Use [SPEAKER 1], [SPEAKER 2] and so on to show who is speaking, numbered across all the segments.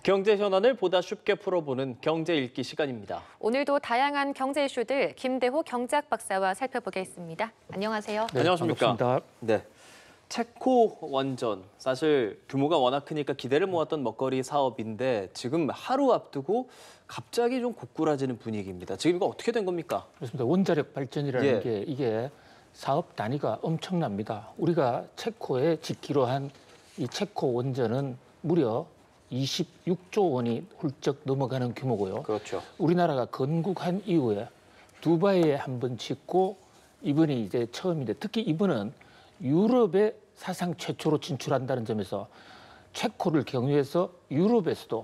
[SPEAKER 1] 경제 현안을 보다 쉽게 풀어보는 경제 읽기 시간입니다.
[SPEAKER 2] 오늘도 다양한 경제 이슈들 김대호 경제학 박사와 살펴보겠습니다. 안녕하세요.
[SPEAKER 1] 네, 안녕하십니까?
[SPEAKER 3] 반갑습니다.
[SPEAKER 1] 네. 체코 원전, 사실 규모가 워낙 크니까 기대를 모았던 먹거리 사업인데 지금 하루 앞두고 갑자기 좀 고꾸라지는 분위기입니다. 지금 이거 어떻게 된 겁니까?
[SPEAKER 3] 그렇습니다. 원자력 발전이라는
[SPEAKER 1] 예.
[SPEAKER 3] 게 이게 사업 단위가 엄청납니다. 우리가 체코에 짓기로 한 이 체코 원전은 무려 26조 원이 훌쩍 넘어가는 규모고요.
[SPEAKER 1] 그렇죠.
[SPEAKER 3] 우리나라가 건국한 이후에 두바이에 한 번 짓고 이번이 이제 처음인데 특히 이번은 유럽에 사상 최초로 진출한다는 점에서 체코를 경유해서 유럽에서도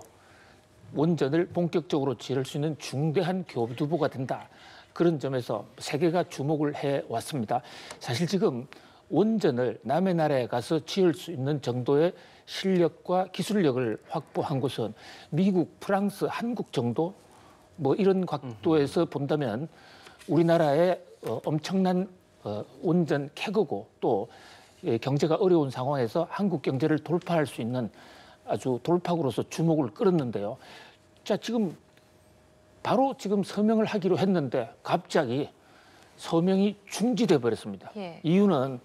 [SPEAKER 3] 원전을 본격적으로 지을 수 있는 중대한 교두보가 된다. 그런 점에서 세계가 주목을 해왔습니다. 사실 지금 원전을 남의 나라에 가서 지을 수 있는 정도의 실력과 기술력을 확보한 곳은 미국, 프랑스, 한국 정도 뭐 이런 각도에서 본다면 우리나라의 엄청난 원전 캐거고 또 경제가 어려운 상황에서 한국 경제를 돌파할 수 있는 아주 돌파구로서 주목을 끌었는데요. 자, 지금 바로 지금 서명을 하기로 했는데 갑자기 서명이 중지돼 버렸습니다.
[SPEAKER 2] 예.
[SPEAKER 3] 이유는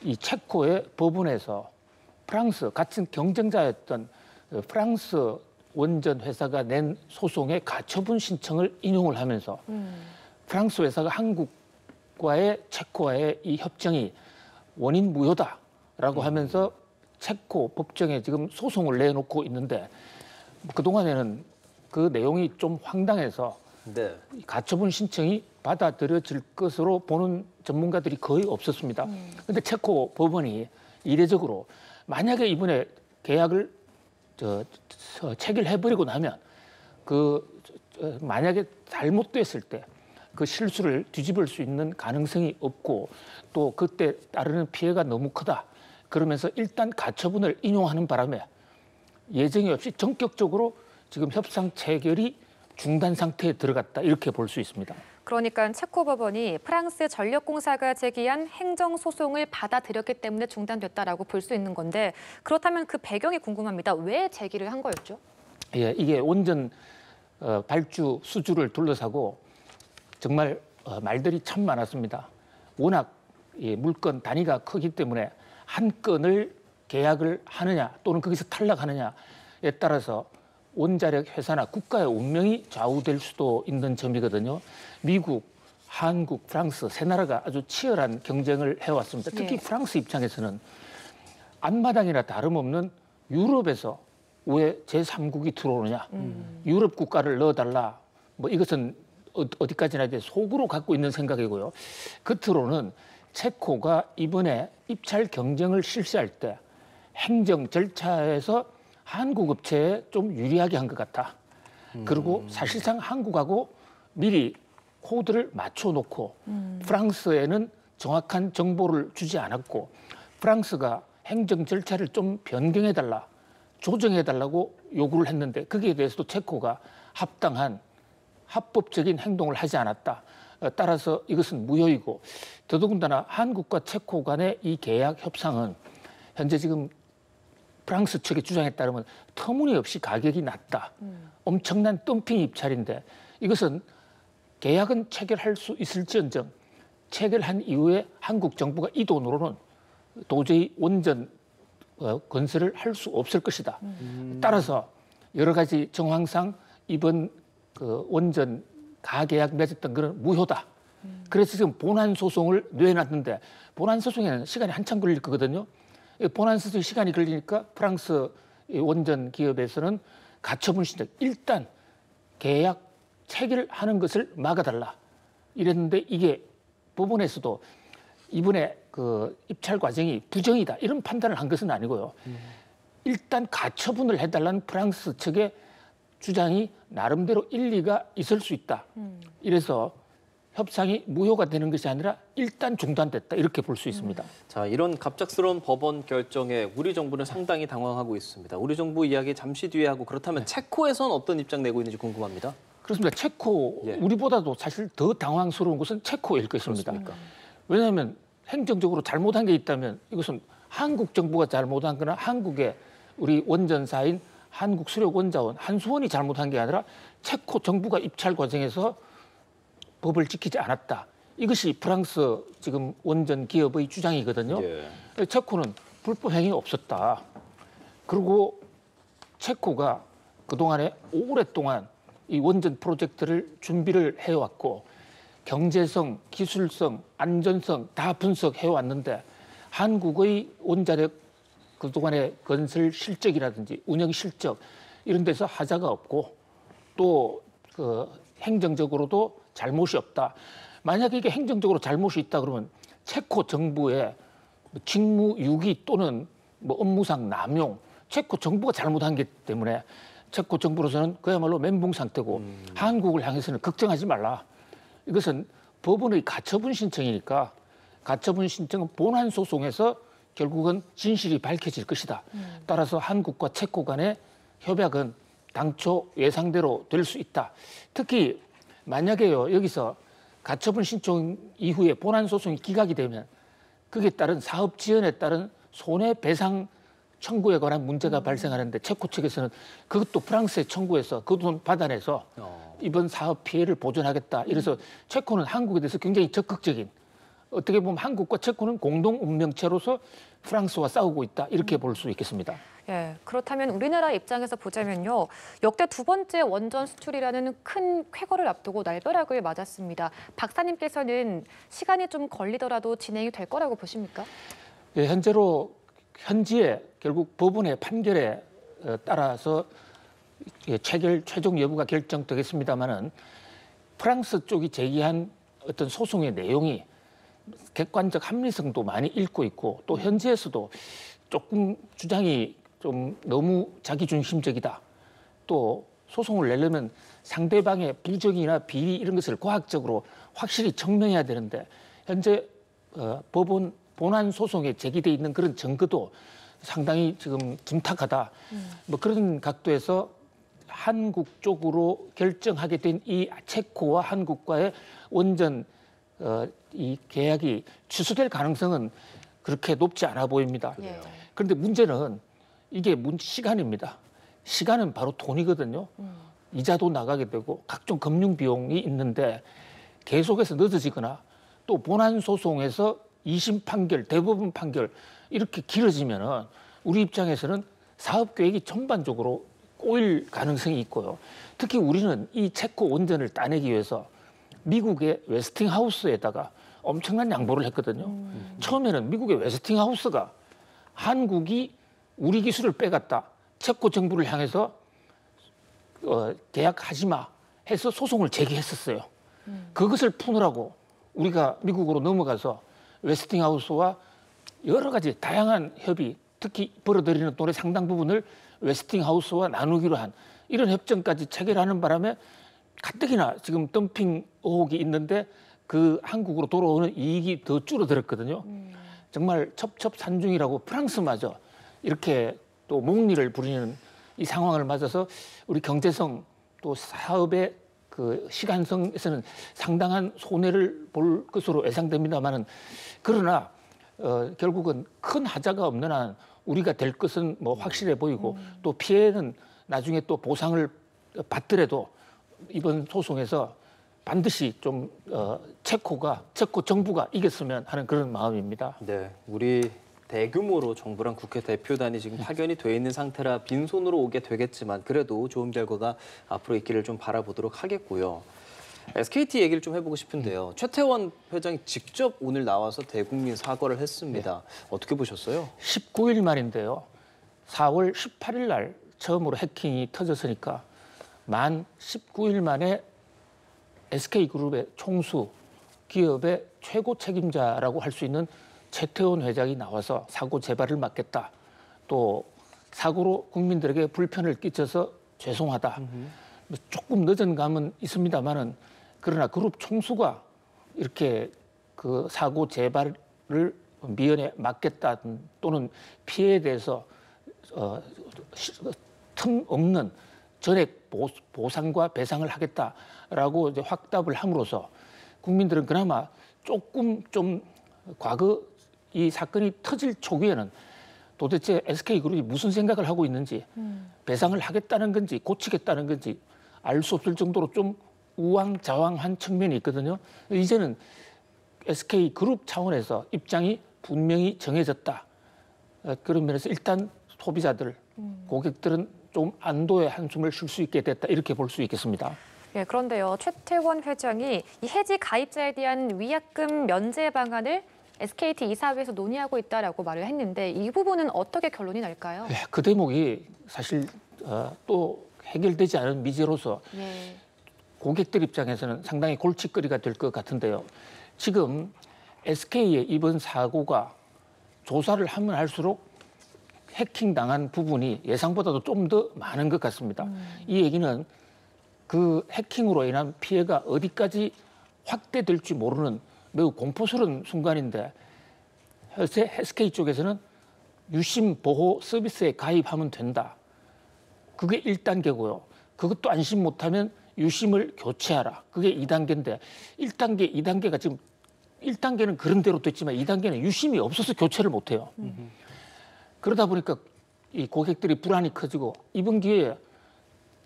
[SPEAKER 3] 이 체코의 법원에서 프랑스 같은 경쟁자였던 프랑스 원전 회사가 낸 소송의 가처분 신청을 인용을 하면서 프랑스 회사가 한국과의 체코와의 이 협정이 원인 무효다라고 하면서 체코 법정에 지금 소송을 내놓고 있는데 그동안에는 그 내용이 좀 황당해서
[SPEAKER 1] 네.
[SPEAKER 3] 가처분 신청이 받아들여질 것으로 보는 전문가들이 거의 없었습니다. 그런데 체코 법원이 이례적으로 만약에 이번에 계약을 체결해버리고 나면 만약에 잘못됐을 때 그 실수를 뒤집을 수 있는 가능성이 없고 또 그때 따르는 피해가 너무 크다. 그러면서 일단 가처분을 인용하는 바람에 예정이 없이 전격적으로 지금 협상 체결이 중단 상태에 들어갔다 이렇게 볼 수 있습니다.
[SPEAKER 2] 그러니까 체코 법원이 프랑스 전력공사가 제기한 행정소송을 받아들였기 때문에 중단됐다라고 볼 수 있는 건데 그렇다면 그 배경이 궁금합니다. 왜 제기를 한 거였죠?
[SPEAKER 3] 예, 이게 원전 발주 수주를 둘러싸고 정말 말들이 참 많았습니다. 워낙 물건 단위가 크기 때문에 한 건을 계약을 하느냐 또는 거기서 탈락하느냐에 따라서 원자력 회사나 국가의 운명이 좌우될 수도 있는 점이거든요. 미국, 한국, 프랑스 세 나라가 아주 치열한 경쟁을 해왔습니다. 특히
[SPEAKER 2] 예.
[SPEAKER 3] 프랑스 입장에서는 앞마당이나 다름없는 유럽에서 왜 제3국이 들어오느냐. 유럽 국가를 넣어달라. 뭐 이것은 어디까지나 이제 속으로 갖고 있는 생각이고요. 겉으로는 체코가 이번에 입찰 경쟁을 실시할 때 행정 절차에서 한국 업체에 좀 유리하게 한 것 같다. 그리고 사실상 한국하고 미리 코드를 맞춰놓고 프랑스에는 정확한 정보를 주지 않았고 프랑스가 행정 절차를 좀 변경해달라, 조정해달라고 요구를 했는데 거기에 대해서도 체코가 합당한 합법적인 행동을 하지 않았다. 따라서 이것은 무효이고 더더군다나 한국과 체코 간의 이 계약 협상은 현재 지금 프랑스 측의 주장에 따르면 터무니없이 가격이 낮다. 엄청난 덤핑 입찰인데 이것은 계약은 체결할 수 있을지언정 체결한 이후에 한국 정부가 이 돈으로는 도저히 원전 건설을 할 수 없을 것이다. 따라서 여러 가지 정황상 이번 원전 가계약 맺었던 것은 무효다. 그래서 지금 본안 소송을 내놨는데 본안 소송에는 시간이 한참 걸릴 거거든요. 본안 소송 시간이 걸리니까 프랑스 원전 기업에서는 가처분 신청 일단 계약 체결하는 것을 막아달라 이랬는데 이게 법원에서도 이번에 그 입찰 과정이 부정이다 이런 판단을 한 것은 아니고요. 일단 가처분을 해달라는 프랑스 측의 주장이 나름대로 일리가 있을 수 있다. 이래서 협상이 무효가 되는 것이 아니라 일단 중단됐다 이렇게 볼 수 있습니다.
[SPEAKER 1] 자, 이런 갑작스러운 법원 결정에 우리 정부는 상당히 당황하고 있습니다. 우리 정부 이야기 잠시 뒤에 하고 그렇다면 체코에서는 어떤 입장 내고 있는지 궁금합니다.
[SPEAKER 3] 그렇습니다. 체코
[SPEAKER 1] 예.
[SPEAKER 3] 우리보다도 사실 더 당황스러운 것은 체코일 것입니다.
[SPEAKER 1] 그렇습니까?
[SPEAKER 3] 왜냐하면 행정적으로 잘못한 게 있다면 이것은 한국 정부가 잘못한 거나 한국의 우리 원전사인 한국수력원자원 한수원이 잘못한 게 아니라 체코 정부가 입찰 과정에서 법을 지키지 않았다. 이것이 프랑스 지금 원전 기업의 주장이거든요.
[SPEAKER 1] 예.
[SPEAKER 3] 체코는 불법 행위 없었다. 그리고 체코가 그동안에 오랫동안 이 원전 프로젝트를 준비를 해왔고 경제성, 기술성, 안전성 다 분석해왔는데 한국의 원자력 그동안의 건설 실적이라든지 운영 실적 이런 데서 하자가 없고 또 그 행정적으로도 잘못이 없다. 만약에 이게 행정적으로 잘못이 있다 그러면 체코 정부의 직무유기 또는 뭐 업무상 남용, 체코 정부가 잘못한 게 때문에 체코 정부로서는 그야말로 멘붕 상태고 한국을 향해서는 걱정하지 말라. 이것은 법원의 가처분 신청이니까 가처분 신청은 본안 소송에서 결국은 진실이 밝혀질 것이다. 따라서 한국과 체코 간의 협약은 당초 예상대로 될 수 있다. 특히 만약에요 여기서 가처분 신청 이후에 본안 소송이 기각이 되면 그에 따른 사업 지연에 따른 손해배상 청구에 관한 문제가 발생하는데 체코 측에서는 그것도 프랑스에 청구해서 그 돈 받아내서 이번 사업 피해를 보전하겠다. 이래서 체코는 한국에 대해서 굉장히 적극적인 어떻게 보면 한국과 체코는 공동 운명체로서 프랑스와 싸우고 있다. 이렇게 볼 수 있겠습니다.
[SPEAKER 2] 예, 그렇다면 우리나라 입장에서 보자면요. 역대 두 번째 원전 수출이라는 큰 쾌거를 앞두고 날벼락을 맞았습니다. 박사님께서는 시간이 좀 걸리더라도 진행이 될 거라고 보십니까?
[SPEAKER 3] 예, 현지에 결국 법원의 판결에 따라서 최종 여부가 결정되겠습니다마는 프랑스 쪽이 제기한 어떤 소송의 내용이 객관적 합리성도 많이 잃고 있고 또 현지에서도 조금 주장이 좀 너무 자기중심적이다. 또 소송을 내려면 상대방의 부정이나 비리 이런 것을 과학적으로 확실히 증명해야 되는데 현재 법원 본안 소송에 제기돼 있는 그런 증거도 상당히 지금 둔탁하다. 뭐 그런 각도에서 한국 쪽으로 결정하게 된 이 체코와 한국과의 원전 이 계약이 취소될 가능성은 그렇게 높지 않아 보입니다.
[SPEAKER 2] 예.
[SPEAKER 3] 그런데 문제는 이게 시간입니다. 시간은 바로 돈이거든요. 이자도 나가게 되고 각종 금융 비용이 있는데 계속해서 늦어지거나 또 본안 소송에서 2심 판결, 대법원 판결 이렇게 길어지면은 우리 입장에서는 사업 계획이 전반적으로 꼬일 가능성이 있고요. 특히 우리는 이 체코 원전을 따내기 위해서 미국의 웨스팅하우스에다가 엄청난 양보를 했거든요. 처음에는 미국의 웨스팅하우스가 한국이 우리 기술을 빼갔다. 체코 정부를 향해서 계약하지 마 해서 소송을 제기했었어요. 그것을 푸느라고 우리가 미국으로 넘어가서 웨스팅하우스와 여러 가지 다양한 협의, 특히 벌어들이는 돈의 상당 부분을 웨스팅하우스와 나누기로 한 이런 협정까지 체결하는 바람에 가뜩이나 지금 덤핑 의혹이 있는데 그 한국으로 돌아오는 이익이 더 줄어들었거든요. 정말 첩첩산중이라고 프랑스마저 이렇게 또 목리를 부리는 이 상황을 맞아서 우리 경제성 또 사업의 그 시간성에서는 상당한 손해를 볼 것으로 예상됩니다만은 그러나 결국은 큰 하자가 없는 한 우리가 될 것은 뭐 확실해 보이고 또 피해는 나중에 또 보상을 받더라도 이번 소송에서 반드시 좀 체코 정부가 이겼으면 하는 그런 마음입니다.
[SPEAKER 1] 네, 우리 대규모로 정부랑 국회 대표단이 지금 파견이 돼 있는 상태라 빈손으로 오게 되겠지만 그래도 좋은 결과가 앞으로 있기를 좀 바라보도록 하겠고요. SKT 얘기를 좀 해보고 싶은데요. 최태원 회장이 직접 오늘 나와서 대국민 사과를 했습니다. 어떻게 보셨어요?
[SPEAKER 3] 19일 만인데요. 4월 18일 날 처음으로 해킹이 터졌으니까 만 19일 만에 SK그룹의 총수, 기업의 최고 책임자라고 할 수 있는 최태원 회장이 나와서 사고 재발을 막겠다. 또 사고로 국민들에게 불편을 끼쳐서 죄송하다. 조금 늦은 감은 있습니다만은 그러나 그룹 총수가 이렇게 그 사고 재발을 미연에 막겠다 또는 피해에 대해서 틈 없는 전액 보상과 배상을 하겠다라고 이제 확답을 함으로써 국민들은 그나마 조금 좀 과거 이 사건이 터질 초기에는 도대체 SK그룹이 무슨 생각을 하고 있는지 배상을 하겠다는 건지 고치겠다는 건지 알 수 없을 정도로 좀 우왕좌왕한 측면이 있거든요. 이제는 SK그룹 차원에서 입장이 분명히 정해졌다. 그런 면에서 일단 소비자들, 고객들은 좀 안도의 한숨을 쉴 수 있게 됐다. 이렇게 볼 수 있겠습니다.
[SPEAKER 2] 예, 그런데요, 최태원 회장이 이 해지 가입자에 대한 위약금 면제 방안을 SKT 이사회에서 논의하고 있다라고 말을 했는데 이 부분은 어떻게 결론이 날까요?
[SPEAKER 3] 네, 그 대목이 사실 또 해결되지 않은 미제로서
[SPEAKER 2] 예.
[SPEAKER 3] 고객들 입장에서는 상당히 골칫거리가 될 것 같은데요. 지금 SK의 이번 사고가 조사를 하면 할수록 해킹당한 부분이 예상보다도 좀 더 많은 것 같습니다. 이 얘기는 그 해킹으로 인한 피해가 어디까지 확대될지 모르는 매우 공포스러운 순간인데 현재 SK 쪽에서는 유심 보호 서비스에 가입하면 된다. 그게 1단계고요. 그것도 안심 못하면 유심을 교체하라. 그게 2단계인데 1단계, 2단계가 지금 1단계는 그런 대로 됐지만 2단계는 유심이 없어서 교체를 못해요. 그러다 보니까 이 고객들이 불안이 커지고 이번 기회에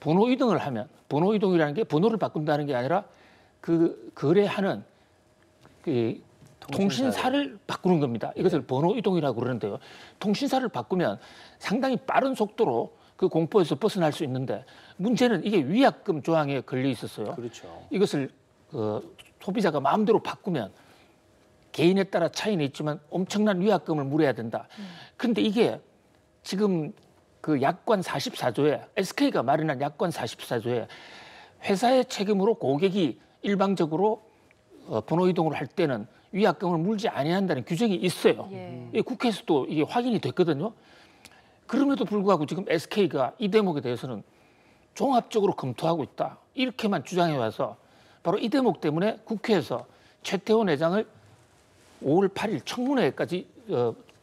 [SPEAKER 3] 번호 이동을 하면 번호 이동이라는 게 번호를 바꾼다는 게 아니라 그 거래하는 그 통신사를 바꾸는 겁니다. 이것을 번호 이동이라고 그러는데요. 통신사를 바꾸면 상당히 빠른 속도로 그 공포에서 벗어날 수 있는데 문제는 이게 위약금 조항에 걸려 있었어요.
[SPEAKER 1] 그렇죠.
[SPEAKER 3] 이것을 소비자가 마음대로 바꾸면 개인에 따라 차이는 있지만 엄청난 위약금을 물어야 된다. 그런데 이게 지금 그 약관 44조에 SK가 마련한 약관 44조에 회사의 책임으로 고객이 일방적으로 번호 이동을 할 때는 위약금을 물지 아니한다는 규정이 있어요.
[SPEAKER 2] 예.
[SPEAKER 3] 국회에서도 이게 확인이 됐거든요. 그럼에도 불구하고 지금 SK가 이 대목에 대해서는 종합적으로 검토하고 있다. 이렇게만 주장해 와서 바로 이 대목 때문에 국회에서 최태원 회장을 5월 8일 청문회까지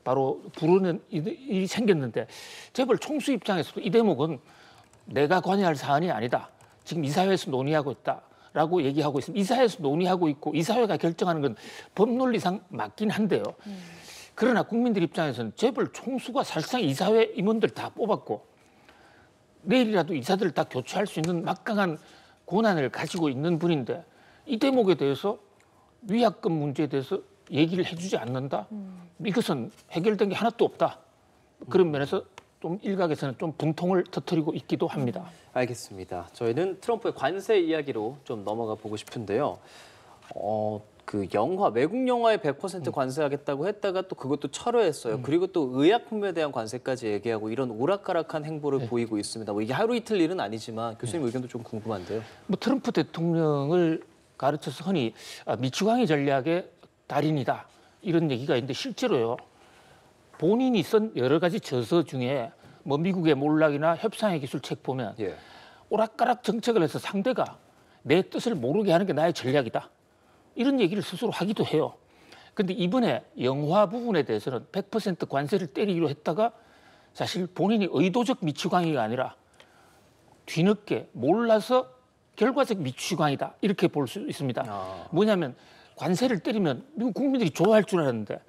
[SPEAKER 3] 바로 부르는 일이 생겼는데 재벌 총수 입장에서도 이 대목은 내가 관여할 사안이 아니다. 지금 이사회에서 논의하고 있다라고 얘기하고 있습니다. 이사회에서 논의하고 있고 이사회가 결정하는 건 법논리상 맞긴 한데요. 그러나 국민들 입장에서는 재벌 총수가 사실상 이사회 임원들 다 뽑았고 내일이라도 이사들을 다 교체할 수 있는 막강한 권한을 가지고 있는 분인데 이 대목에 대해서 위약금 문제에 대해서 얘기를 해주지 않는다. 이것은 해결된 게 하나도 없다. 그런 면에서 좀 일각에서는 좀 분통을 터뜨리고 있기도 합니다.
[SPEAKER 1] 알겠습니다. 저희는 트럼프의 관세 이야기로 좀 넘어가 보고 싶은데요. 그 영화, 외국 영화에 100% 관세하겠다고 했다가 또 그것도 철회했어요. 그리고 또 의약품에 대한 관세까지 얘기하고 이런 오락가락한 행보를 보이고 있습니다. 뭐 이게 하루 이틀 일은 아니지만 교수님 의견도 좀 궁금한데요.
[SPEAKER 3] 뭐 트럼프 대통령을 가르쳐서 흔히 미추광이 전략의 달인이다 이런 얘기가 있는데 실제로요. 본인이 쓴 여러 가지 저서 중에 뭐 미국의 몰락이나 협상의 기술책 보면
[SPEAKER 1] 예.
[SPEAKER 3] 오락가락 정책을 해서 상대가 내 뜻을 모르게 하는 게 나의 전략이다. 이런 얘기를 스스로 하기도 해요. 그런데 이번에 영화 부분에 대해서는 100% 관세를 때리기로 했다가 사실 본인이 의도적 미추광이가 아니라 뒤늦게 몰라서 결과적 미추광이다. 이렇게 볼 수 있습니다. 뭐냐면 관세를 때리면 미국 국민들이 좋아할 줄 알았는데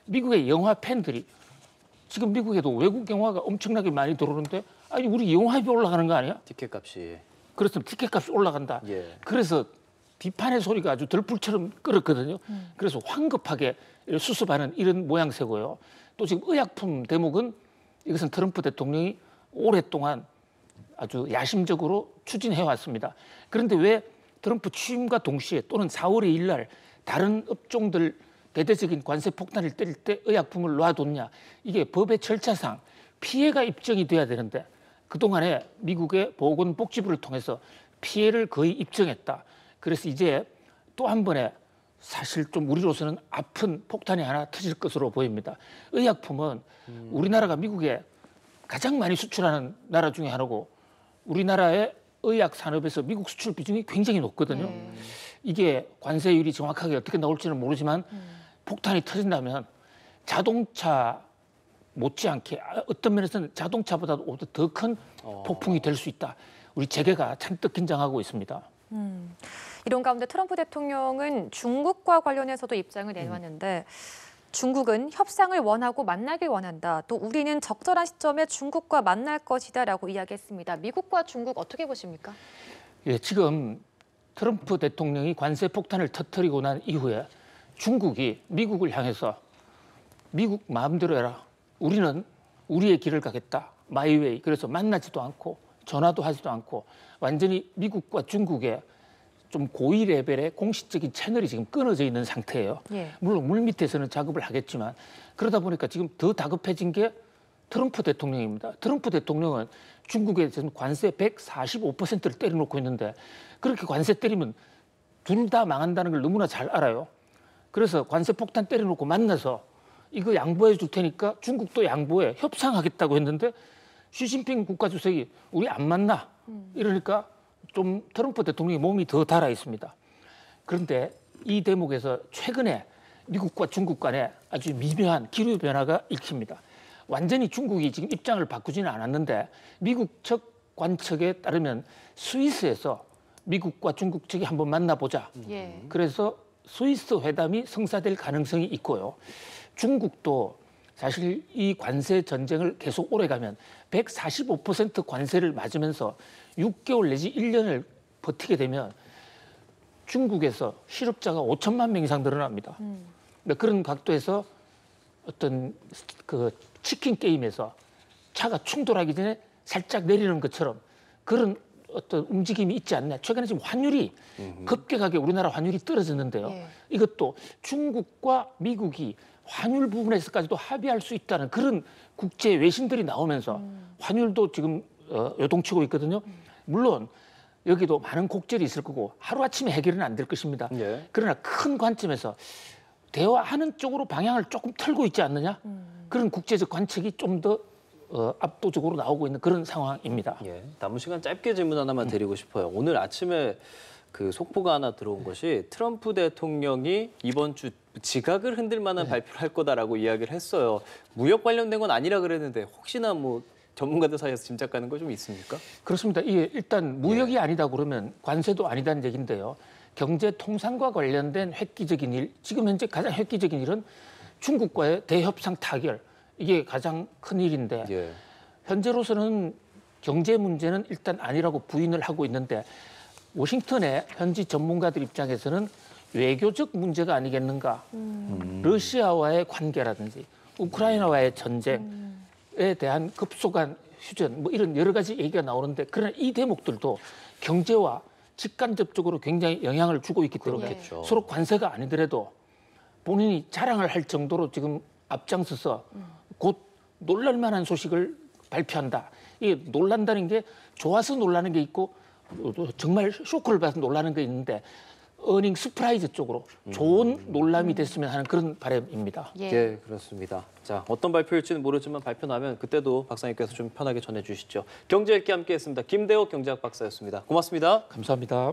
[SPEAKER 3] 미국의 영화 팬들이 지금 미국에도 외국 영화가 엄청나게 많이 들어오는데 아니 우리 영화비 올라가는 거 아니야?
[SPEAKER 1] 티켓값이.
[SPEAKER 3] 그렇습니다. 티켓값이 올라간다.
[SPEAKER 1] 예.
[SPEAKER 3] 그래서 비판의 소리가 아주 들불처럼 끓었거든요. 그래서 황급하게 수습하는 이런 모양새고요. 또 지금 의약품 대목은 이것은 트럼프 대통령이 오랫동안 아주 야심적으로 추진해 왔습니다. 그런데 왜 트럼프 취임과 동시에 또는 4월 2일 날 다른 업종들 대대적인 관세 폭탄을 때릴 때 의약품을 놔뒀냐. 이게 법의 절차상 피해가 입증이 돼야 되는데 그동안에 미국의 보건복지부를 통해서 피해를 거의 입증했다. 그래서 이제 또 한 번에 사실 좀 우리로서는 아픈 폭탄이 하나 터질 것으로 보입니다. 의약품은 우리나라가 미국에 가장 많이 수출하는 나라 중에 하나고 우리나라의 의약 산업에서 미국 수출 비중이 굉장히 높거든요. 이게 관세율이 정확하게 어떻게 나올지는 모르지만 폭탄이 터진다면 자동차 못지않게 어떤 면에서는 자동차보다도 더 큰 폭풍이 될 수 있다. 우리 재계가 잔뜩 긴장하고 있습니다.
[SPEAKER 2] 이런 가운데 트럼프 대통령은 중국과 관련해서도 입장을 내놨는데 중국은 협상을 원하고 만나길 원한다. 또 우리는 적절한 시점에 중국과 만날 것이다라고 이야기했습니다. 미국과 중국 어떻게 보십니까?
[SPEAKER 3] 예, 지금 트럼프 대통령이 관세 폭탄을 터뜨리고 난 이후에 중국이 미국을 향해서 미국 마음대로 해라. 우리는 우리의 길을 가겠다. 마이웨이. 그래서 만나지도 않고 전화도 하지도 않고 완전히 미국과 중국의 좀 고위 레벨의 공식적인 채널이 지금 끊어져 있는 상태예요.
[SPEAKER 2] 예.
[SPEAKER 3] 물론 물밑에서는 작업을 하겠지만 그러다 보니까 지금 더 다급해진 게 트럼프 대통령입니다. 트럼프 대통령은 중국에 지금 관세 145%를 때려놓고 있는데 그렇게 관세 때리면 둘 다 망한다는 걸 너무나 잘 알아요. 그래서 관세 폭탄 때려놓고 만나서 이거 양보해 줄 테니까 중국도 양보해 협상하겠다고 했는데 시진핑 국가주석이 우리 안 만나 이러니까 좀 트럼프 대통령이 몸이 더 달아 있습니다. 그런데 이 대목에서 최근에 미국과 중국 간에 아주 미묘한 기류 변화가 읽힙니다. 완전히 중국이 지금 입장을 바꾸지는 않았는데 미국 측 관측에 따르면 스위스에서 미국과 중국 측이 한번 만나보자.
[SPEAKER 2] 예.
[SPEAKER 3] 그래서 스위스 회담이 성사될 가능성이 있고요. 중국도 사실 이 관세 전쟁을 계속 오래가면 145% 관세를 맞으면서 6개월 내지 1년을 버티게 되면 중국에서 실업자가 5천만 명 이상 늘어납니다. 그런 각도에서 어떤 그 치킨 게임에서 차가 충돌하기 전에 살짝 내리는 것처럼 그런 어떤 움직임이 있지 않나. 최근에 지금 환율이 급격하게 우리나라 환율이 떨어졌는데요.
[SPEAKER 2] 예.
[SPEAKER 3] 이것도 중국과 미국이 환율 부분에서까지도 합의할 수 있다는 그런 국제 외신들이 나오면서 환율도 지금 요동치고 있거든요. 물론 여기도 많은 곡절이 있을 거고 하루아침에 해결은 안 될 것입니다.
[SPEAKER 1] 예.
[SPEAKER 3] 그러나 큰 관점에서 대화하는 쪽으로 방향을 조금 틀고 있지 않느냐? 그런 국제적 관측이 좀 더 압도적으로 나오고 있는 그런 상황입니다.
[SPEAKER 1] 예, 남은 시간 짧게 질문 하나만 드리고 싶어요. 오늘 아침에 그 속보가 하나 들어온 것이 트럼프 대통령이 이번 주 지각을 흔들 만한 발표를 할 거다라고 이야기를 했어요. 무역 관련된 건 아니라 그랬는데 혹시나 뭐 전문가들 사이에서 짐작가는 거 좀 있습니까?
[SPEAKER 3] 그렇습니다. 이게 일단 무역이 아니다 그러면 관세도 아니다는 얘기인데요. 경제 통상과 관련된 획기적인 일, 지금 현재 가장 획기적인 일은 중국과의 대협상 타결. 이게 가장 큰 일인데
[SPEAKER 1] 예.
[SPEAKER 3] 현재로서는 경제 문제는 일단 아니라고 부인을 하고 있는데 워싱턴의 현지 전문가들 입장에서는 외교적 문제가 아니겠는가. 러시아와의 관계라든지 우크라이나와의 전쟁에 대한 급속한 휴전 뭐 이런 여러 가지 얘기가 나오는데 그러나 이 대목들도 경제와 직간접적으로 굉장히 영향을 주고 있기 때문에
[SPEAKER 1] 그렇겠죠.
[SPEAKER 3] 서로 관세가 아니더라도 본인이 자랑을 할 정도로 지금 앞장서서 곧 놀랄만한 소식을 발표한다. 이게 놀란다는 게 좋아서 놀라는 게 있고 정말 쇼크를 받아서 놀라는 게 있는데 어닝 서프라이즈 쪽으로 좋은 놀람이 됐으면 하는 그런 바람입니다.
[SPEAKER 2] 예.
[SPEAKER 1] 예, 그렇습니다. 자, 어떤 발표일지는 모르지만 발표 나면 그때도 박사님께서 좀 편하게 전해주시죠. 경제 읽기 함께했습니다. 김대옥 경제학 박사였습니다. 고맙습니다.
[SPEAKER 3] 감사합니다.